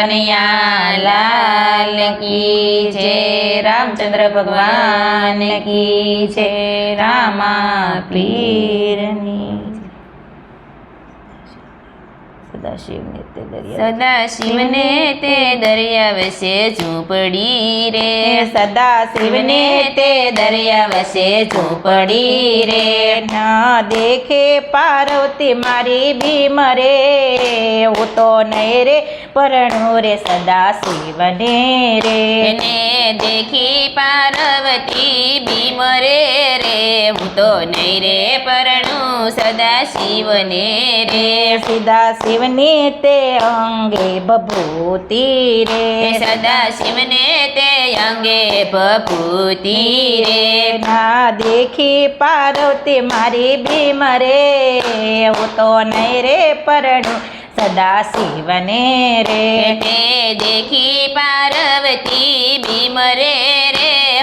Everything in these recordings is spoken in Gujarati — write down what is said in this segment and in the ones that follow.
કનૈયા લાલ કી જય, રામચંદ્ર ભગવાન કી જય, રામા પીરની સદાશિવને તે દરિયા વસે ઝૂંપડી રે, સદાશિવને તે દરિયા વસે ઝૂંપડી રે, ન દેખે પાર્વતી મારી ભીમ રે, હું તો નહીં રે પરણું રે સદાશિવને રે, એને દેખી પાર્વતી ભીમ રે, હું તો નહીં રે પરણું સદાશિવને રે, સદાશિવને તે અંગે બભૂતિ રે, સદાશિવને તે અંગે ભભૂતિ રે, ના દેખી પાર્વતી મારી ભીમ રે, હું તો નહીં રે પરણું સદાશિવને રે, તે દેખી પાર્વતી ભીમ રે,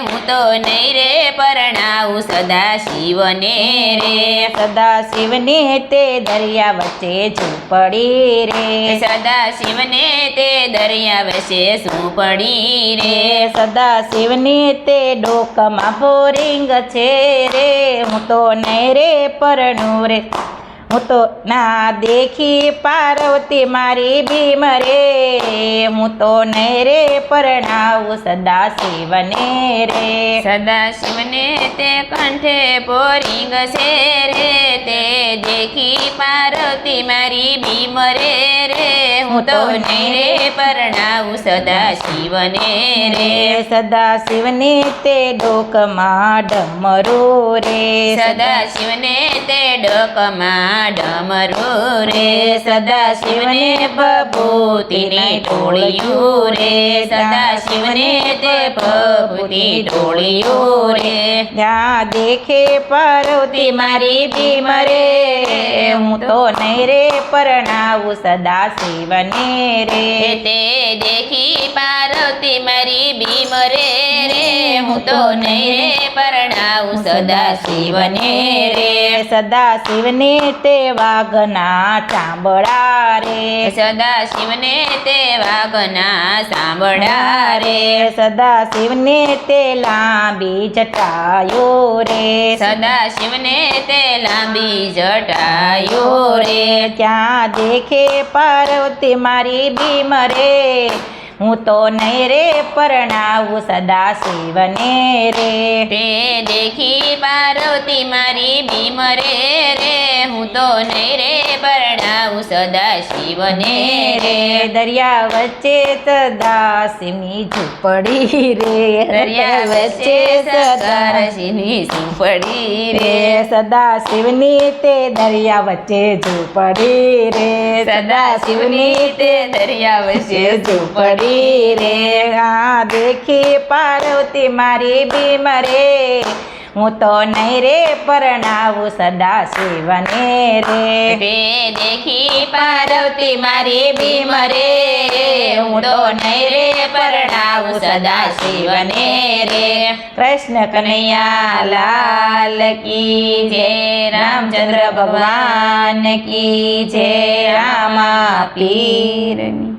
હું તો નહીં રે પરણાવું સદાશિવને રે, સદાશિવને તે દરિયા વચ્ચે ઝૂંપડી રે, સદાશિવને તે દરિયા વચ્ચે ઝૂંપડી રે, સદાશિવને તે ડોકમાં બોરિંગ છે રે, હું તો નહીં રે પરણું રે, હું તો ના દેખી પાર્વતી મારી ભીમ રે, હું તો નહીં રે પરણાવું સદાશિવને રે, સદાશિવને તે કંઠે બોરિંગ છે રે, તે દેખી પાર્વતી મારી ભીમ રે, હું તો નહીં રે પરણાવું સદાશિવને રે, સદાશિવને તે ડોકમાં ડમરું રે, સદાશિવને તે ડોકમાં ડમરો રે, સદાશિવને ભભૂતિની ટોળિયું રે, સદાશિવને તે ભભૂતિ ટોળિયું રે, ત્યાં દેખે પાર્વતી મારી ભીમ રે, હું તો નહીં રે પરણાવું સદાશિવને રે, તે દેખી પાર્વતી મારી ભીમ રે, હું તો નહીં રે પરણાવું સદાશિવને રે, સદાશિવને તે વાઘના ચાંબડા રે, સદાશિવને તે વાઘના સાંભળા રે, સદાશિવને તે લાંબી જટાયો રે, સદાશિવને તે લાંબી જટાયો રે, ત્યાં દેખે પાર્વતી મારી ભીમ રે, હું તો નહીં રે પરણાવું સદાશિવને રે, તે દેખી પાર્વતી મારી ભીમ રે, હું તો નહીં રે પરણાવું સદાશિવને રે, દરિયા વચ્ચે સદાશિવની ઝૂંપડી રે, દરિયા વચ્ચે સદાશિવની ઝૂંપડી રે, સદાશિવની તે દરિયા વચ્ચે ઝૂંપડી રે, સદાશિવની તે દરિયા વચ્ચે ઝૂંપડી રે, આ દેખી પાર્વતી મારી ભીમ રે, હું તો નહીં રે પરણાવું સદાશિવને રે, તે દેખી પાર્વતી મારી ભીમ રે, હું તો નહીં રે પરણાવું સદાશિવને રે, કૃષ્ણ કનૈયા લાલ કી જય, રામચંદ્ર ભગવાન કી જય, રામા પીરની